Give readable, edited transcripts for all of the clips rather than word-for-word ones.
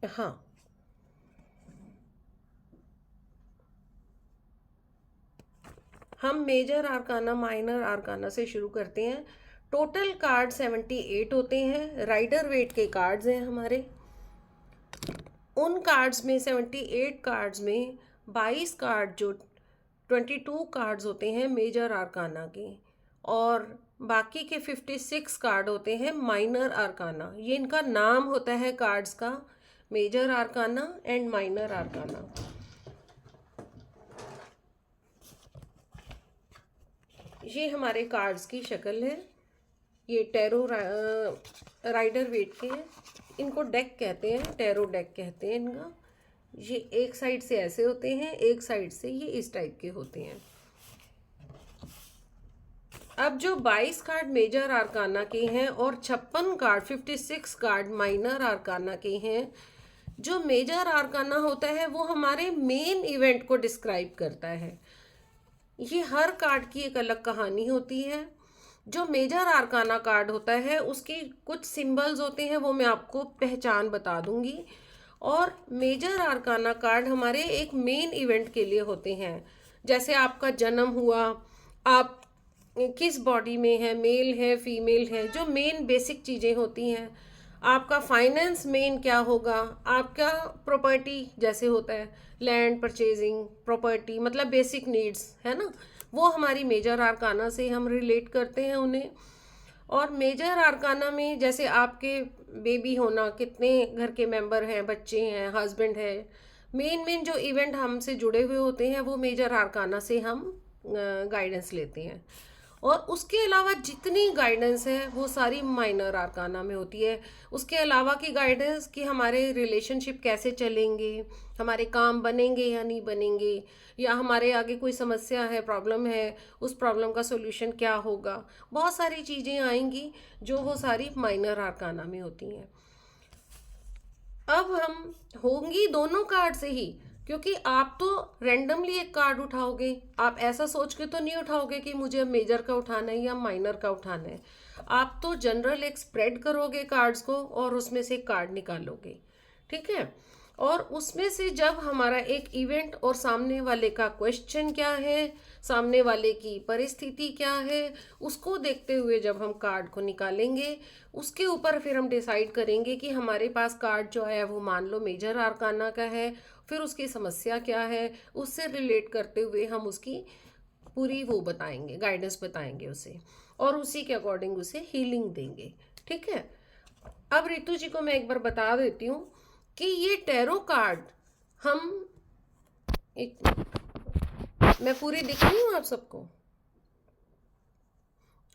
हाँ, हम major आर्काना minor आर्काना से शुरू करते हैं। टोटल कार्ड 78 होते हैं, राइडर वेट के कार्ड्स हैं हमारे। उन कार्ड्स में 78 कार्ड्स में 22 कार्ड जो 22 कार्ड्स होते हैं मेजर आर्काना के, और बाकी के 56 कार्ड होते हैं माइनर आर्काना। ये इनका नाम होता है कार्ड्स का, major arcana and minor arcana. ये हमारे कार्ड्स की शक्ल है। ये टैरो राइडर वेट के हैं। इनको डेक कहते हैं, टैरो डेक कहते हैं इनका। ये एक साइड से ऐसे होते हैं, एक साइड से ये इस टाइप के होते हैं। अब जो 22 कार्ड मेजर आर्काना के हैं और 56 कार्ड 56 कार्ड माइनर आर्काना के हैं, जो मेजर आर्काना होता है वो हमारे मेन इवेंट को डिस्क्राइब करता है। ये हर कार्ड की एक अलग कहानी होती है। जो मेजर आर्काना कार्ड होता है उसकी कुछ सिंबल्स होते हैं, वो मैं आपको पहचान बता दूंगी। और मेजर आर्काना कार्ड हमारे एक मेन इवेंट के लिए होते हैं। जैसे आपका जन्म हुआ, आप किस बॉडी में है, मेल है फीमेल है, जो मेन बेसिक चीज़ें होती हैं। आपका फाइनेंस मेन क्या होगा, आपका प्रॉपर्टी जैसे होता है लैंड परचेजिंग, प्रॉपर्टी मतलब बेसिक नीड्स है ना, वो हमारी मेजर आर्काना से हम रिलेट करते हैं उन्हें। और मेजर आर्काना में जैसे आपके बेबी होना, कितने घर के मेंबर हैं, बच्चे हैं, हस्बैंड है, मेन मेन जो इवेंट हमसे जुड़े हुए होते हैं वो मेजर आर्काना से हम गाइडेंस लेते हैं। और उसके अलावा जितनी गाइडेंस है वो सारी माइनर आर्काना में होती है। उसके अलावा की गाइडेंस कि हमारे रिलेशनशिप कैसे चलेंगे, हमारे काम बनेंगे या नहीं बनेंगे, या हमारे आगे कोई समस्या है, प्रॉब्लम है, उस प्रॉब्लम का सोल्यूशन क्या होगा, बहुत सारी चीज़ें आएंगी जो वो सारी माइनर आर्काना में होती हैं। अब हम होंगी दोनों कार्ड से ही, क्योंकि आप तो रैंडमली एक कार्ड उठाओगे, आप ऐसा सोच के तो नहीं उठाओगे कि मुझे अब मेजर का उठाना है या माइनर का उठाना है। आप तो जनरल एक स्प्रेड करोगे कार्ड्स को और उसमें से कार्ड निकालोगे, ठीक है। और उसमें से जब हमारा एक इवेंट और सामने वाले का क्वेश्चन क्या है, सामने वाले की परिस्थिति क्या है, उसको देखते हुए जब हम कार्ड को निकालेंगे, उसके ऊपर फिर हम डिसाइड करेंगे कि हमारे पास कार्ड जो है वो मान लो मेजर आर्काना का है, फिर उसकी समस्या क्या है, उससे रिलेट करते हुए हम उसकी पूरी वो बताएंगे, गाइडेंस बताएंगे उसे, और उसी के अकॉर्डिंग उसे हीलिंग देंगे, ठीक है। अब रितु जी को मैं एक बार बता देती हूँ कि ये टैरो कार्ड हम एक, मैं पूरी दिख रही हूँ आप सबको?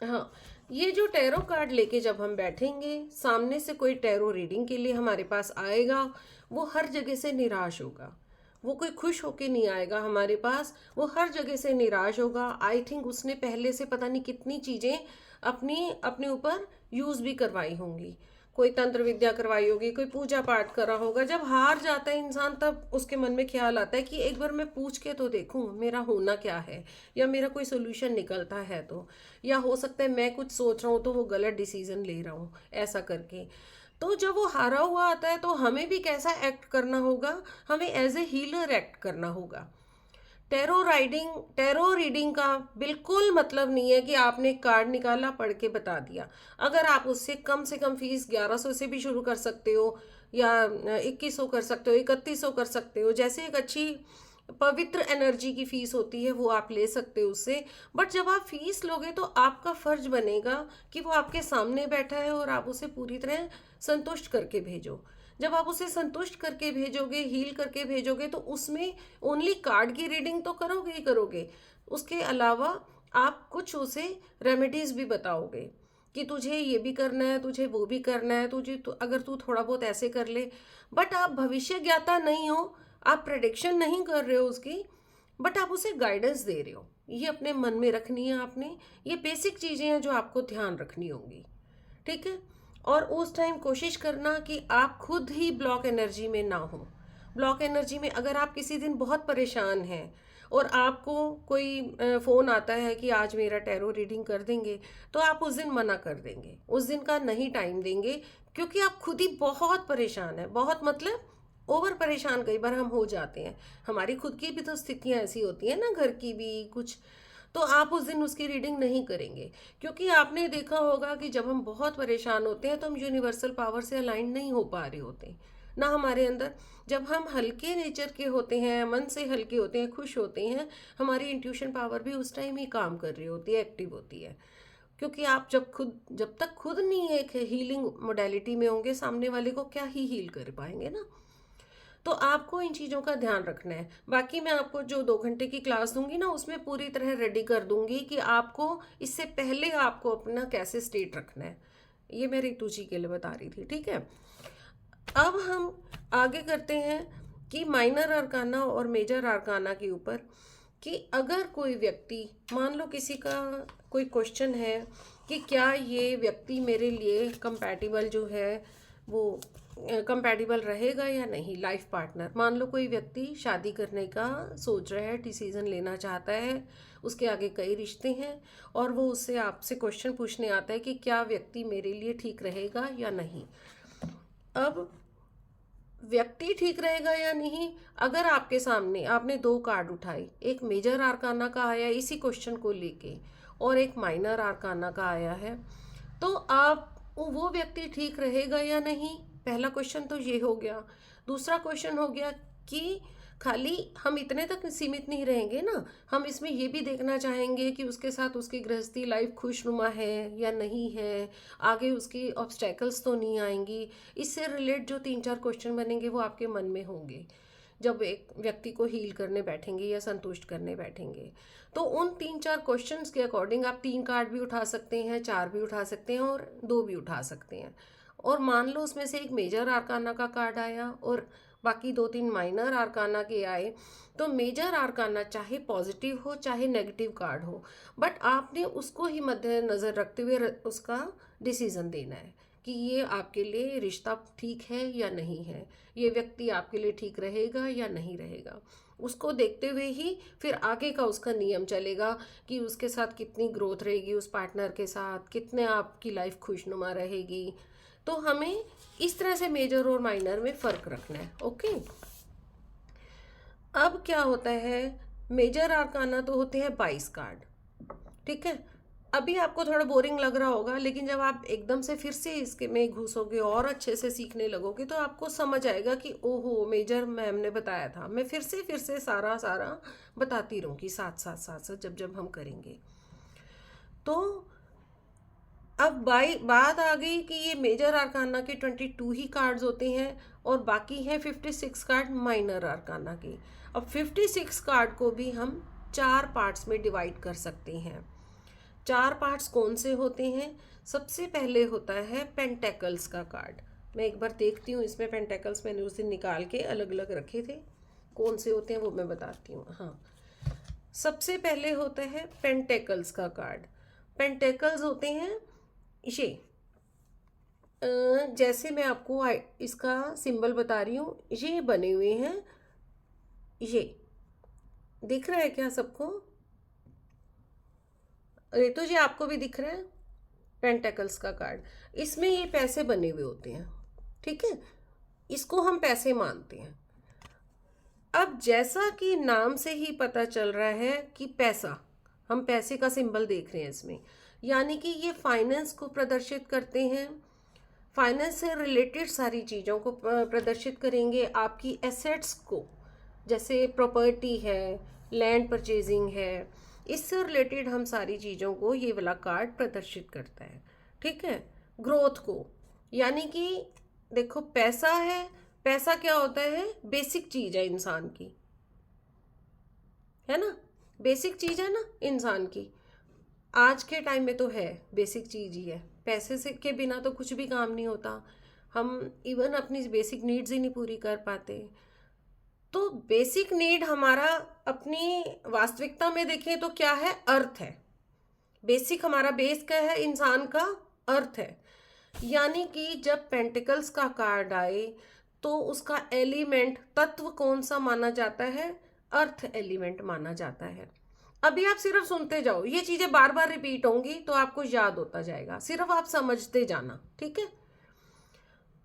हाँ, ये जो टैरो कार्ड लेके जब हम बैठेंगे, सामने से कोई टैरो रीडिंग के लिए हमारे पास आएगा, वो हर जगह से निराश होगा। वो कोई खुश होके नहीं आएगा हमारे पास, वो हर जगह से निराश होगा। आई थिंक उसने पहले से पता नहीं कितनी चीज़ें अपनी अपने ऊपर यूज़ भी करवाई होंगी। कोई तंत्र विद्या करवाई होगी, कोई पूजा पाठ करा होगा। जब हार जाता है इंसान तब उसके मन में ख्याल आता है कि एक बार मैं पूछ के तो देखूं मेरा होना क्या है, या मेरा कोई सोल्यूशन निकलता है तो, या हो सकता है मैं कुछ सोच रहा हूँ तो वो गलत डिसीजन ले रहा हूँ, ऐसा करके। तो जब वो हारा हुआ आता है तो हमें भी कैसा एक्ट करना होगा, हमें एज ए हीलर एक्ट करना होगा। टैरो रीडिंग का बिल्कुल मतलब नहीं है कि आपने कार्ड निकाला पढ़ के बता दिया। अगर आप उससे कम से कम फीस 1100 से भी शुरू कर सकते हो, या 2100 कर सकते हो, 3100 कर सकते हो, जैसे एक अच्छी पवित्र एनर्जी की फीस होती है वो आप ले सकते हो उससे। बट जब आप फीस लोगे तो आपका फर्ज बनेगा कि वो आपके सामने बैठा है और आप उसे पूरी तरह संतुष्ट करके भेजो। जब आप उसे संतुष्ट करके भेजोगे, हील करके भेजोगे, तो उसमें ओनली कार्ड की रीडिंग तो करोगे ही करोगे, उसके अलावा आप कुछ उसे रेमेडीज भी बताओगे कि तुझे ये भी करना है, तुझे वो भी करना है, अगर तू थोड़ा बहुत ऐसे कर ले। बट आप भविष्य ज्ञाता नहीं हो, आप प्रेडिक्शन नहीं कर रहे हो उसकी, बट आप उसे गाइडेंस दे रहे हो। ये अपने मन में रखनी है आपने। ये बेसिक चीज़ें हैं जो आपको ध्यान रखनी होंगी, ठीक है। और उस टाइम कोशिश करना कि आप खुद ही ब्लॉक एनर्जी में ना हो। ब्लॉक एनर्जी में अगर आप किसी दिन बहुत परेशान हैं और आपको कोई फ़ोन आता है कि आज मेरा टैरो रीडिंग कर देंगे, तो आप उस दिन मना कर देंगे, उस दिन का नहीं टाइम देंगे, क्योंकि आप खुद ही बहुत परेशान हैं, बहुत मतलब ओवर परेशान कई बार हम हो जाते हैं। हमारी खुद की भी तो स्थितियां ऐसी होती हैं ना, घर की भी कुछ, तो आप उस दिन उसकी रीडिंग नहीं करेंगे, क्योंकि आपने देखा होगा कि जब हम बहुत परेशान होते हैं तो हम यूनिवर्सल पावर से अलाइन नहीं हो पा रहे होते ना हमारे अंदर। जब हम हल्के नेचर के होते हैं, मन से हल्के होते हैं, खुश होते हैं, हमारी इंट्यूशन पावर भी उस टाइम ही काम कर रही होती है, एक्टिव होती है। क्योंकि आप जब तक खुद नहीं एक हीलिंग मोडेलिटी में होंगे, सामने वाले को क्या ही हील कर पाएंगे ना। तो आपको इन चीज़ों का ध्यान रखना है। बाकी मैं आपको जो 2 घंटे की क्लास दूंगी ना, उसमें पूरी तरह रेडी कर दूंगी कि आपको इससे पहले आपको अपना कैसे स्टेट रखना है। ये मैं रितु जी के लिए बता रही थी, ठीक है। अब हम आगे करते हैं कि माइनर अरकाना और मेजर अरकाना के ऊपर, कि अगर कोई व्यक्ति, मान लो किसी का कोई क्वेश्चन है कि क्या ये व्यक्ति मेरे लिए कंपैटिबल जो है वो कंपैटिबल रहेगा या नहीं, लाइफ पार्टनर। मान लो कोई व्यक्ति शादी करने का सोच रहा है, डिसीजन लेना चाहता है, उसके आगे कई रिश्ते हैं, और वो उससे आपसे क्वेश्चन पूछने आता है कि क्या व्यक्ति मेरे लिए ठीक रहेगा या नहीं। अब व्यक्ति ठीक रहेगा या नहीं, अगर आपके सामने आपने 2 कार्ड उठाए, एक मेजर आर्काना का आया इसी क्वेश्चन को लेके और एक माइनर आर्काना का आया है, तो आप वो व्यक्ति ठीक रहेगा या नहीं, पहला क्वेश्चन तो ये हो गया। दूसरा क्वेश्चन हो गया कि खाली हम इतने तक सीमित नहीं रहेंगे ना, हम इसमें ये भी देखना चाहेंगे कि उसके साथ उसकी गृहस्थी लाइफ खुशनुमा है या नहीं है, आगे उसकी ऑब्स्टेकल्स तो नहीं आएंगी। इससे रिलेट जो 3-4 क्वेश्चन बनेंगे वो आपके मन में होंगे जब एक व्यक्ति को हील करने बैठेंगे या संतुष्ट करने बैठेंगे। तो उन 3-4 क्वेश्चंस के अकॉर्डिंग आप 3 कार्ड भी उठा सकते हैं, 4 भी उठा सकते हैं और 2 भी उठा सकते हैं। और मान लो उसमें से एक मेजर आर्काना का कार्ड आया और बाकी 2-3 माइनर आर्काना के आए, तो मेजर आर्काना चाहे पॉजिटिव हो चाहे नेगेटिव कार्ड हो, बट आपने उसको ही मद्देनजर रखते हुए उसका डिसीजन देना है कि ये आपके लिए रिश्ता ठीक है या नहीं है, ये व्यक्ति आपके लिए ठीक रहेगा या नहीं रहेगा। उसको देखते हुए ही फिर आगे का उसका नियम चलेगा कि उसके साथ कितनी ग्रोथ रहेगी, उस पार्टनर के साथ कितने आपकी लाइफ खुशनुमा रहेगी। तो हमें इस तरह से मेजर और माइनर में फ़र्क रखना है, ओके। अब क्या होता है, मेजर आर्काना तो होते हैं 22 कार्ड, ठीक है। अभी आपको थोड़ा बोरिंग लग रहा होगा, लेकिन जब आप एकदम से फिर से इसके में घुसोगे और अच्छे से सीखने लगोगे तो आपको समझ आएगा कि ओहो, मेजर मैम ने बताया था। मैं फिर से सारा बताती रहूँगी साथ साथ जब हम करेंगे। तो अब बात आ गई कि ये मेजर आर्काना के 22 ही कार्ड्स होते हैं और बाकी हैं 56 कार्ड माइनर आर्काना के। अब 56 कार्ड को भी हम 4 पार्ट्स में डिवाइड कर सकते हैं। 4 पार्ट्स कौन से होते हैं? सबसे पहले होता है पेंटेकल्स का कार्ड। मैं एक बार देखती हूँ, इसमें पेंटेकल्स मैंने उस दिन निकाल के अलग अलग रखे थे, कौन से होते हैं वो मैं बताती हूँ। हाँ, सबसे पहले होता है पेंटेकल्स का कार्ड। पेंटेकल्स होते हैं ये, जैसे मैं आपको इसका सिंबल बता रही हूँ, ये बने हुए हैं, ये दिख रहा है क्या सबको? तो जी आपको भी दिख रहा है पेंटेकल्स का कार्ड। इसमें ये पैसे बने हुए होते हैं, ठीक है, इसको हम पैसे मानते हैं। अब जैसा कि नाम से ही पता चल रहा है कि पैसा, हम पैसे का सिंबल देख रहे हैं इसमें, यानी कि ये फाइनेंस को प्रदर्शित करते हैं, फाइनेंस से रिलेटेड सारी चीज़ों को प्रदर्शित करेंगे, आपकी एसेट्स को, जैसे प्रॉपर्टी है, लैंड परचेजिंग है, इससे रिलेटेड हम सारी चीज़ों को ये वाला कार्ड प्रदर्शित करता है, ठीक है। ग्रोथ को, यानी कि देखो पैसा है, पैसा क्या होता है? बेसिक चीज़ है इंसान की, है ना, बेसिक चीज़ है ना इंसान की, आज के टाइम में तो है बेसिक चीज़ ही है। पैसे से के बिना तो कुछ भी काम नहीं होता, हम इवन अपनी बेसिक नीड्स ही नहीं पूरी कर पाते। तो बेसिक नीड हमारा अपनी वास्तविकता में देखें तो क्या है? अर्थ है। बेसिक हमारा बेस क्या है? इंसान का अर्थ है। यानी कि जब पेंटिकल्स का कार्ड आए तो उसका एलिमेंट, तत्व कौन सा माना जाता है? अर्थ एलिमेंट माना जाता है। अभी आप सिर्फ सुनते जाओ, ये चीजें बार बार रिपीट होंगी तो आपको याद होता जाएगा, सिर्फ आप समझते जाना, ठीक है।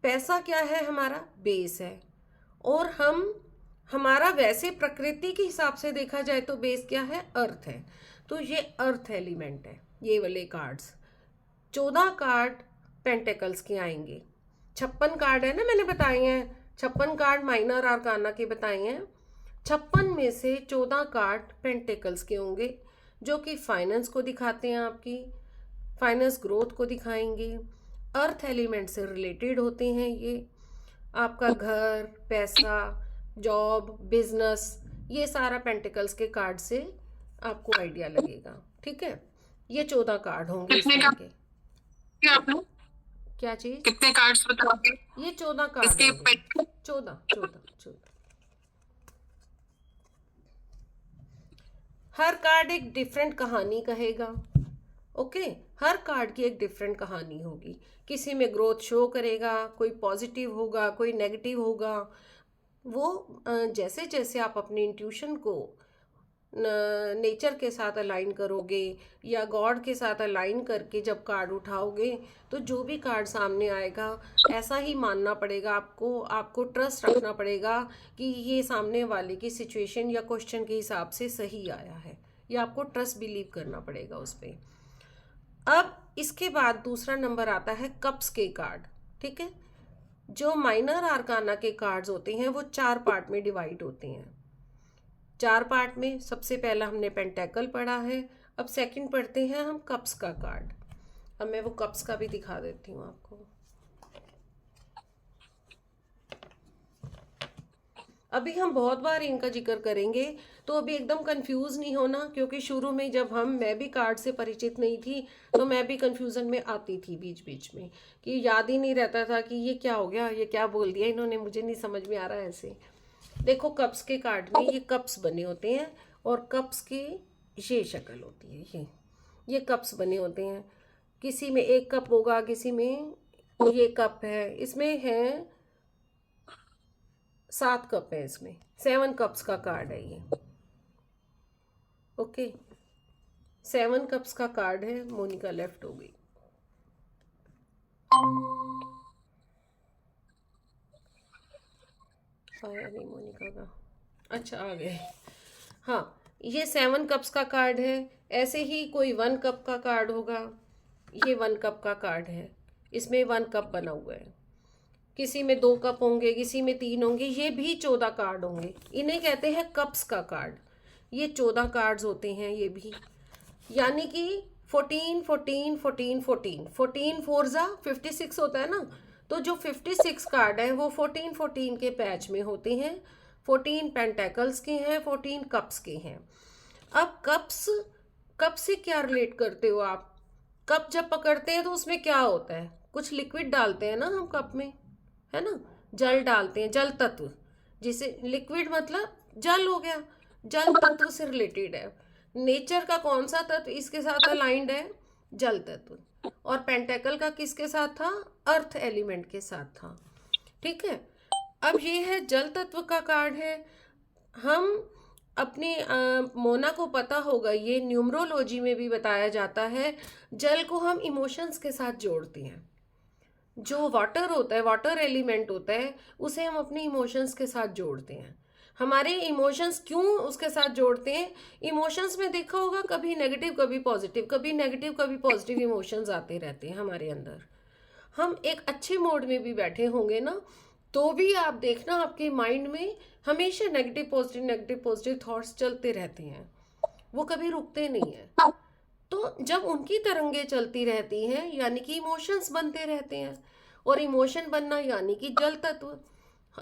पैसा क्या है? हमारा बेस है, और हमारा वैसे प्रकृति के हिसाब से देखा जाए तो बेस क्या है, अर्थ है। तो ये अर्थ एलिमेंट है ये वाले कार्ड्स। 14 कार्ड पेंटेकल्स के आएंगे। 56 कार्ड है ना, मैंने बताए हैं 56 कार्ड माइनर आर्काना के बताए हैं। 56 में से 14 कार्ड पेंटेकल्स के होंगे जो कि फाइनेंस को दिखाते हैं, आपकी फाइनेंस ग्रोथ को दिखाएंगे, अर्थ एलिमेंट से रिलेटेड होते हैं ये। आपका घर, पैसा, जॉब, बिजनेस, ये सारा पेंटिकल्स के कार्ड से आपको आइडिया लगेगा। ठीक है, ये 14 कार्ड होंगे इस टाइम के। क्या चीज, कितने कार्ड्स बताओगे? ये 14 कार्ड होंगे। 14 14 14। हर कार्ड एक डिफरेंट कहानी कहेगा। ओके, हर कार्ड की एक डिफरेंट कहानी होगी। किसी में ग्रोथ शो करेगा, कोई पॉजिटिव होगा, कोई नेगेटिव होगा। वो जैसे जैसे आप अपने इंट्यूशन को नेचर के साथ अलाइन करोगे या गॉड के साथ अलाइन करके जब कार्ड उठाओगे, तो जो भी कार्ड सामने आएगा ऐसा ही मानना पड़ेगा आपको। आपको ट्रस्ट रखना पड़ेगा कि ये सामने वाले की सिचुएशन या क्वेश्चन के हिसाब से सही आया है, या आपको ट्रस्ट बिलीव करना पड़ेगा उस पर। अब इसके बाद दूसरा नंबर आता है कप्स के कार्ड। ठीक है, जो माइनर आर्काना के कार्ड्स होते हैं वो 4 पार्ट में डिवाइड होते हैं। 4 पार्ट में सबसे पहला हमने पेंटेकल पढ़ा है, अब सेकंड पढ़ते हैं हम कप्स का कार्ड। अब मैं वो कप्स का भी दिखा देती हूँ आपको। अभी हम बहुत बार इनका जिक्र करेंगे, तो अभी एकदम कंफ्यूज नहीं होना, क्योंकि शुरू में जब मैं भी कार्ड से परिचित नहीं थी तो मैं भी कंफ्यूजन में आती थी बीच बीच में, कि याद ही नहीं रहता था कि ये क्या हो गया, ये क्या बोल दिया इन्होंने, मुझे नहीं समझ में आ रहा है ऐसे। देखो, कप्स के कार्ड में ये कप्स बने होते हैं और कप्स की ये शक्ल होती है। ये कप्स बने होते हैं। किसी में एक कप होगा, किसी में ये कप है, इसमें है 7 कप है, इसमें 7 कप्स का कार्ड है ये। ओके, 7 कप्स का कार्ड है। मोनिका लेफ्ट हो गई। आया नहीं मोनिका का, अच्छा आ गए। हाँ, ये 7 कप्स का कार्ड है। ऐसे ही कोई 1 कप का कार्ड होगा, ये 1 कप का कार्ड है, इसमें 1 कप बना हुआ है। किसी में 2 कप होंगे, किसी में 3 होंगे, ये भी 14 कार्ड होंगे। इन्हें कहते हैं कप्स का कार्ड। ये 14 कार्ड्स होते हैं ये भी, यानी कि 14 14 14 14 14 4 जा 56 होता है ना, तो जो 56 कार्ड है वो 14 14 के पैच में होते हैं। 14 पेंटेकल्स के हैं, 14 कप्स के हैं। अब कप से क्या रिलेट करते हो आप? कप जब पकड़ते हैं तो उसमें क्या होता है, कुछ लिक्विड डालते हैं ना हम कप में, है ना, जल डालते हैं, जल तत्व, जिसे लिक्विड मतलब जल हो गया, जल तत्व से रिलेटेड है। नेचर का कौन सा तत्व इसके साथ अलाइंड है? जल तत्व। और पेंटेकल का किसके साथ था? अर्थ एलिमेंट के साथ था। ठीक है, अब ये है जल तत्व का कार्ड है। हम अपने मोना को पता होगा, ये न्यूमरोलॉजी में भी बताया जाता है, जल को हम इमोशंस के साथ जोड़ते हैं। जो वाटर होता है, वाटर एलिमेंट होता है, उसे हम अपने इमोशंस के साथ जोड़ते हैं। हमारे इमोशंस क्यों उसके साथ जोड़ते हैं? इमोशंस में देखा होगा कभी नेगेटिव कभी पॉजिटिव, कभी नेगेटिव कभी पॉजिटिव इमोशंस आते रहते हैं हमारे अंदर। हम एक अच्छे मोड में भी बैठे होंगे ना, तो भी आप देखना आपके माइंड में हमेशा नेगेटिव पॉजिटिव थॉट्स चलते रहते हैं, वो कभी रुकते नहीं हैं। तो जब उनकी तरंगे चलती रहती हैं यानी कि इमोशंस बनते रहते हैं, और इमोशन बनना यानी कि जल तत्व।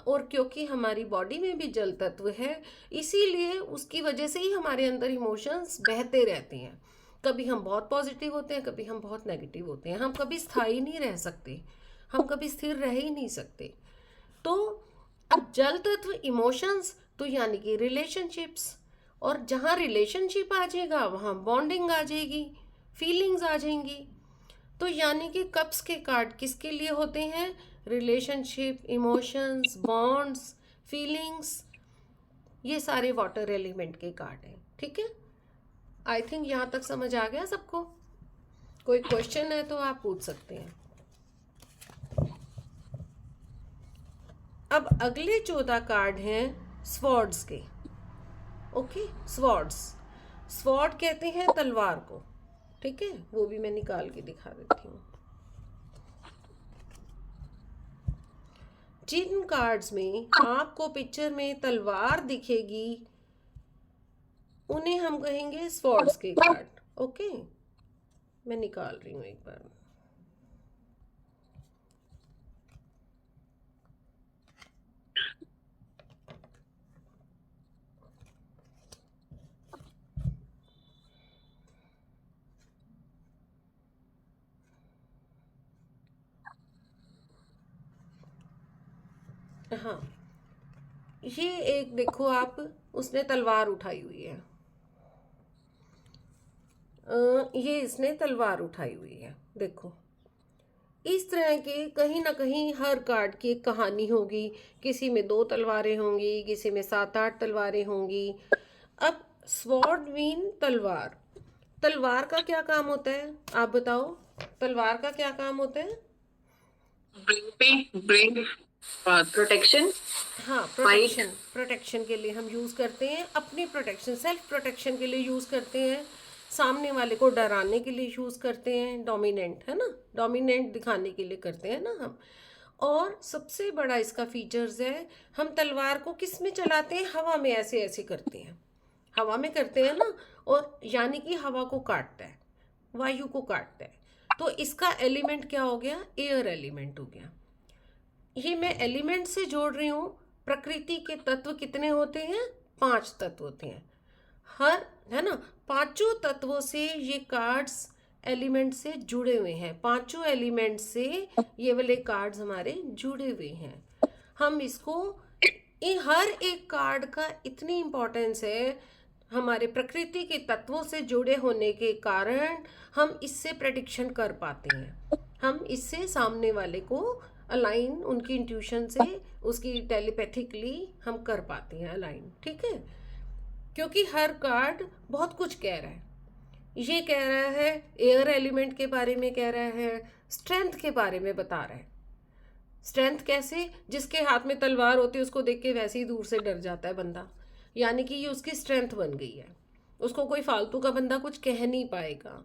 और क्योंकि हमारी बॉडी में भी जल तत्व है, इसीलिए उसकी वजह से ही हमारे अंदर इमोशंस बहते रहते हैं। कभी हम बहुत पॉजिटिव होते हैं, कभी हम बहुत नेगेटिव होते हैं। हम कभी स्थायी नहीं रह सकते, हम कभी स्थिर रह ही नहीं सकते। तो अब जल तत्व इमोशंस, तो यानी कि रिलेशनशिप्स, और जहाँ रिलेशनशिप आ जाएगा वहाँ बॉन्डिंग आ जाएगी, फीलिंग्स आ जाएंगी। तो यानी कि कप्स के कार्ड किसके लिए होते हैं? रिलेशनशिप, इमोशंस, बॉन्ड्स, फीलिंग्स, ये सारे वाटर एलिमेंट के कार्ड हैं। ठीक है, आई थिंक यहाँ तक समझ आ गया सबको। कोई क्वेश्चन है तो आप पूछ सकते हैं। अब अगले 14 कार्ड हैं स्वॉर्ड्स के। ओके, स्वॉर्ड्स, स्वॉर्ड कहते हैं तलवार को, ठीक है, वो भी मैं निकाल के दिखा देती हूँ। जिन कार्ड्स में आपको पिक्चर में तलवार दिखेगी उन्हें हम कहेंगे स्वॉर्ड्स के कार्ड। ओके, मैं निकाल रही हूँ एक बार। हाँ, ये एक देखो आप, उसने तलवार उठाई हुई है। ये इसने तलवार उठाई हुई है, देखो। इस तरह के कहीं ना कहीं हर कार्ड की एक कहानी होगी। किसी में 2 तलवारें होंगी, किसी में 7-8 तलवारें होंगी। अब स्वॉर्ड मीन तलवार, तलवार का क्या काम होता है आप बताओ? तलवार का क्या काम होता है? Brain protection. हाँ, प्रोटेक्शन, प्रोटेक्शन के लिए हम यूज़ करते हैं, अपनी प्रोटेक्शन, सेल्फ प्रोटेक्शन के लिए यूज़ करते हैं, सामने वाले को डराने के लिए यूज़ करते हैं, डोमिनेंट है ना, डोमिनेंट दिखाने के लिए करते हैं ना हम। और सबसे बड़ा इसका फीचर्स है, हम तलवार को किस में चलाते हैं? हवा में ऐसे ऐसे करते हैं, हवा में करते हैं ना, और यानी कि हवा को काटता है, वायु को काटता है। तो इसका एलिमेंट क्या हो गया? एयर एलिमेंट हो गया। ये मैं एलिमेंट से जोड़ रही हूँ। प्रकृति के तत्व कितने होते हैं? 5 तत्व होते हैं, हर, है ना, 5 तत्वों से ये कार्ड्स एलिमेंट से जुड़े हुए हैं। 5 एलिमेंट से ये वाले कार्ड्स हमारे जुड़े हुए हैं। हम इसको, हर एक कार्ड का इतनी इम्पोर्टेंस है, हमारे प्रकृति के तत्वों से जुड़े होने के कारण हम इससे प्रेडिक्शन कर पाते हैं। हम इससे सामने वाले को अलाइन, उनकी इंट्यूशन से, उसकी टेलीपैथिकली हम कर पाते हैं अलाइन, ठीक है। क्योंकि हर कार्ड बहुत कुछ कह रहा है। ये कह रहा है एयर एलिमेंट के बारे में, कह रहा है स्ट्रेंथ के बारे में बता रहा है। स्ट्रेंथ कैसे? जिसके हाथ में तलवार होती है उसको देख के वैसे ही दूर से डर जाता है बंदा, यानी कि ये उसकी स्ट्रेंथ बन गई है, उसको कोई फालतू का बंदा कुछ कह नहीं पाएगा।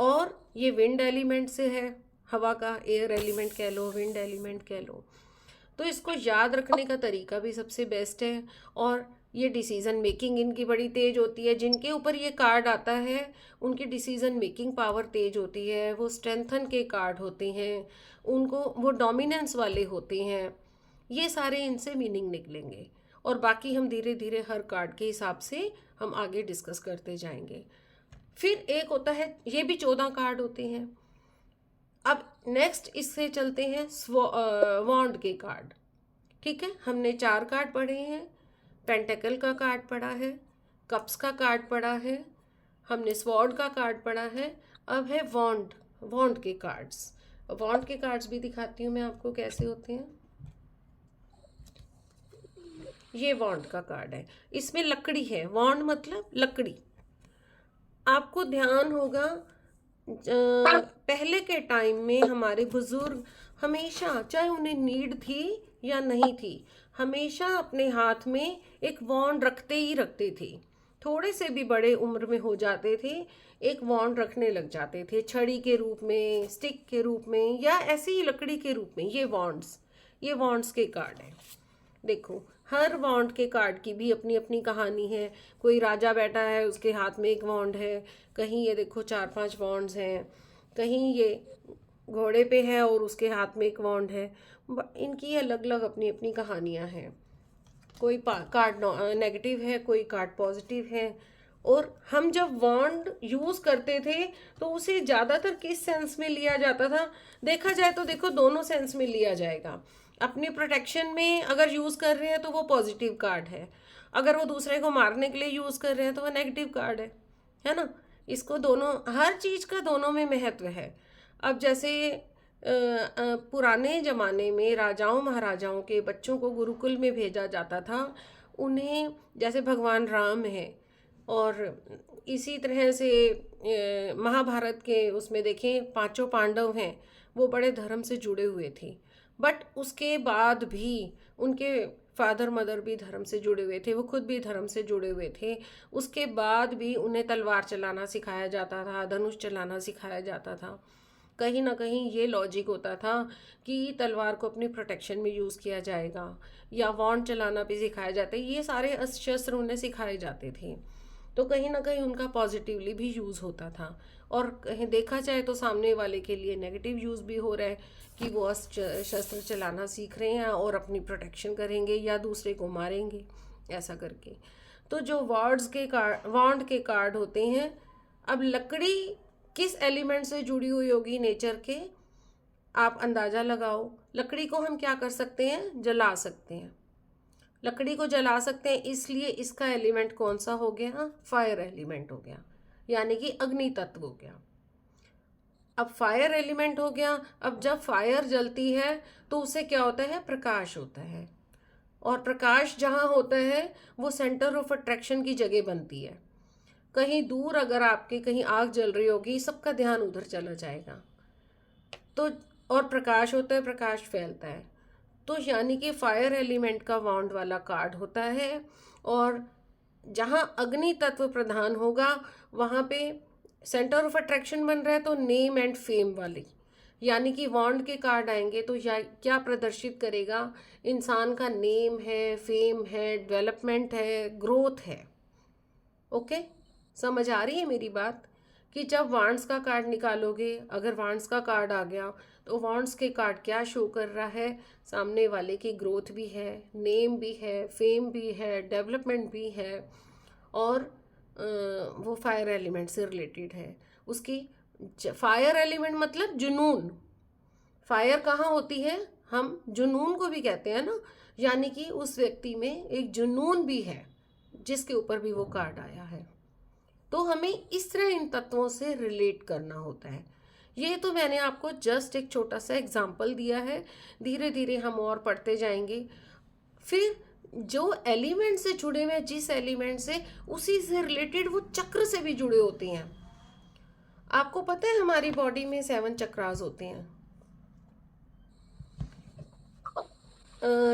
और ये विंड एलिमेंट से है, हवा का, एयर एलिमेंट कह लो, विंड एलिमेंट कह लो। तो इसको याद रखने का तरीका भी सबसे बेस्ट है। और ये डिसीज़न मेकिंग इनकी बड़ी तेज़ होती है। जिनके ऊपर ये कार्ड आता है उनकी डिसीज़न मेकिंग पावर तेज़ होती है, वो स्ट्रेंथन के कार्ड होते हैं, उनको वो डोमिनेंस वाले होते हैं। ये सारे इनसे मीनिंग निकलेंगे, और बाकी हम धीरे धीरे हर कार्ड के हिसाब से हम आगे डिस्कस करते जाएंगे। फिर एक होता है, ये भी 14 कार्ड होते हैं। अब नेक्स्ट इससे चलते हैं वॉन्ड के कार्ड, ठीक है। हमने 4 कार्ड पढ़े हैं। पेंटेकल का कार्ड पढ़ा है, कप्स का कार्ड पढ़ा है, हमने स्वॉर्ड का कार्ड पढ़ा है। अब है वॉन्ड, वॉन्ड के कार्ड्स। वॉन्ड के कार्ड्स भी दिखाती हूँ मैं आपको कैसे होते हैं। ये वॉन्ड का कार्ड है, इसमें लकड़ी है, वॉन्ड मतलब लकड़ी। आपको ध्यान होगा पहले के टाइम में हमारे बुजुर्ग हमेशा, चाहे उन्हें नीड थी या नहीं थी, हमेशा अपने हाथ में एक वॉन्ड रखते ही रखते थे। थोड़े से भी बड़े उम्र में हो जाते थे, एक वॉन्ड रखने लग जाते थे, छड़ी के रूप में, स्टिक के रूप में, या ऐसी ही लकड़ी के रूप में। ये वॉन्ड्स, ये वॉन्ड्स के कार्ड हैं। देखो, हर वॉन्ड के कार्ड की भी अपनी अपनी कहानी है। कोई राजा बैठा है, उसके हाथ में एक वॉन्ड है, कहीं ये देखो 4-5 वॉन्ड्स हैं, कहीं ये घोड़े पे है और उसके हाथ में एक वॉन्ड है। इनकी अलग अलग अपनी अपनी कहानियाँ हैं। कोई कार्ड नेगेटिव है, कोई कार्ड पॉजिटिव है। और हम जब वॉन्ड यूज़ करते थे तो उसे ज़्यादातर किस सेंस में लिया जाता था? देखा जाए तो देखो, दोनों सेंस में लिया जाएगा। अपनी प्रोटेक्शन में अगर यूज़ कर रहे हैं तो वो पॉजिटिव कार्ड है, अगर वो दूसरे को मारने के लिए यूज़ कर रहे हैं तो वो नेगेटिव कार्ड है ना। इसको दोनों, हर चीज़ का दोनों में महत्व है। अब जैसे पुराने ज़माने में राजाओं महाराजाओं के बच्चों को गुरुकुल में भेजा जाता था। उन्हें, जैसे भगवान राम है, और इसी तरह से महाभारत के उसमें देखें 5 पांडव हैं, वो बड़े धर्म से जुड़े हुए थे। बट उसके बाद भी उनके फादर मदर भी धर्म से जुड़े हुए थे, वो खुद भी धर्म से जुड़े हुए थे। उसके बाद भी उन्हें तलवार चलाना सिखाया जाता था, धनुष चलाना सिखाया जाता था। कहीं ना कहीं ये लॉजिक होता था कि तलवार को अपनी प्रोटेक्शन में यूज़ किया जाएगा, या वॉन्ड चलाना भी सिखाया जाता है। ये सारे अस्त्र शस्त्र उन्हें सिखाए जाते थे, तो कहीं ना कहीं उनका पॉजिटिवली भी यूज़ होता था। और कहीं देखा जाए तो सामने वाले के लिए नेगेटिव यूज़ भी हो रहा है कि वो अस्त्र शस्त्र चलाना सीख रहे हैं और अपनी प्रोटेक्शन करेंगे या दूसरे को मारेंगे, ऐसा करके। तो जो वॉन्ड के कार्ड होते हैं, अब लकड़ी किस एलिमेंट से जुड़ी हुई होगी नेचर के, आप अंदाज़ा लगाओ। लकड़ी को हम क्या कर सकते हैं, जला सकते हैं। लकड़ी को जला सकते हैं, इसलिए इसका एलिमेंट कौन सा हो गया, फायर एलिमेंट हो गया, यानी कि अग्नि तत्व हो गया। अब फायर एलिमेंट हो गया। अब जब फायर जलती है तो उससे क्या होता है, प्रकाश होता है। और प्रकाश जहाँ होता है वो सेंटर ऑफ अट्रैक्शन की जगह बनती है। कहीं दूर अगर आपके कहीं आग जल रही होगी, सबका ध्यान उधर चला जाएगा। तो और प्रकाश होता है, प्रकाश फैलता है। तो यानी कि फायर एलिमेंट का वॉन्ड वाला कार्ड होता है। और जहाँ अग्नि तत्व प्रधान होगा वहाँ पे सेंटर ऑफ अट्रैक्शन बन रहा है, तो नेम एंड फेम वाली, यानी कि वॉन्ड के कार्ड आएंगे तो या क्या प्रदर्शित करेगा, इंसान का नेम है, फेम है, डेवलपमेंट है, ग्रोथ है। ओके, समझ आ रही है मेरी बात? कि जब वांड्स का कार्ड निकालोगे, अगर वांड्स का कार्ड आ गया तो वांड्स के कार्ड क्या शो कर रहा है, सामने वाले की ग्रोथ भी है, नेम भी है, फेम भी है, डेवलपमेंट भी है। और वो फायर एलिमेंट से रिलेटेड है उसकी। फायर एलिमेंट मतलब जुनून। फायर कहाँ होती है, हम जुनून को भी कहते हैं ना, यानी कि उस व्यक्ति में एक जुनून भी है जिसके ऊपर भी वो कार्ड आया है। तो हमें इस तरह इन तत्वों से रिलेट करना होता है। ये तो मैंने आपको जस्ट एक छोटा सा एग्जाम्पल दिया है, धीरे धीरे हम और पढ़ते जाएंगे। फिर जो एलिमेंट से जुड़े हुए, जिस एलिमेंट से, उसी से रिलेटेड वो चक्र से भी जुड़े होते हैं। आपको पता है हमारी बॉडी में 7 चक्रास होते हैं।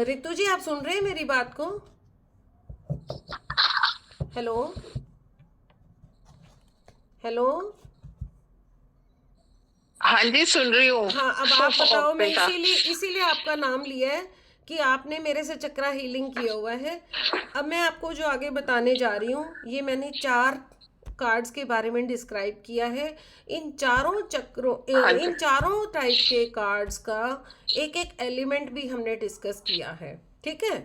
रितु जी, आप सुन रहे हैं मेरी बात को? Hello hello. हाँ जी, सुन रही हूँ। हाँ, अब आप बताओ। मैं बेटा, इसीलिए आपका नाम लिया है कि आपने मेरे से चक्रा हीलिंग किया हुआ है। अब मैं आपको जो आगे बताने जा रही हूँ, ये मैंने 4 कार्ड्स के बारे में डिस्क्राइब किया है। इन चारों चक्रों, हाँ जी, इन चारों टाइप के कार्ड्स का एक एक एलिमेंट भी हमने डिस्कस किया है, ठीक है?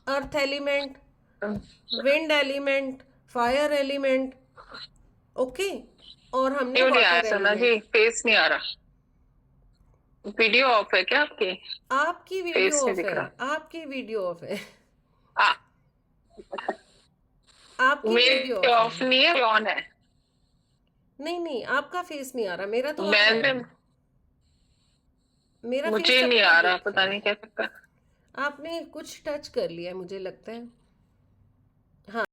Earth element, wind element, fire element, okay, और हमने क्यों नहीं आया वाटर सना एलिमेंट। जी? फेस नहीं आ रहा। वीडियो ऑफ है क्या आपकी? आपकी वीडियो फेस नहीं ऑफ दिख है, रहा। आपकी वीडियो ऑफ है, आ, आपकी वीडियो मेरे ऑफ है। ऑफ नहीं है, ऑन है। नहीं नहीं, आपका फेस नहीं आ रहा, मेरा तो आ रहा मैंने, है। मेरा फेस मुझे नहीं सबको आ रहा, दिख रहा पता है। नहीं क्या चक्कर। आपने कुछ टच कर लिया है, मुझे लगता है। हाँ।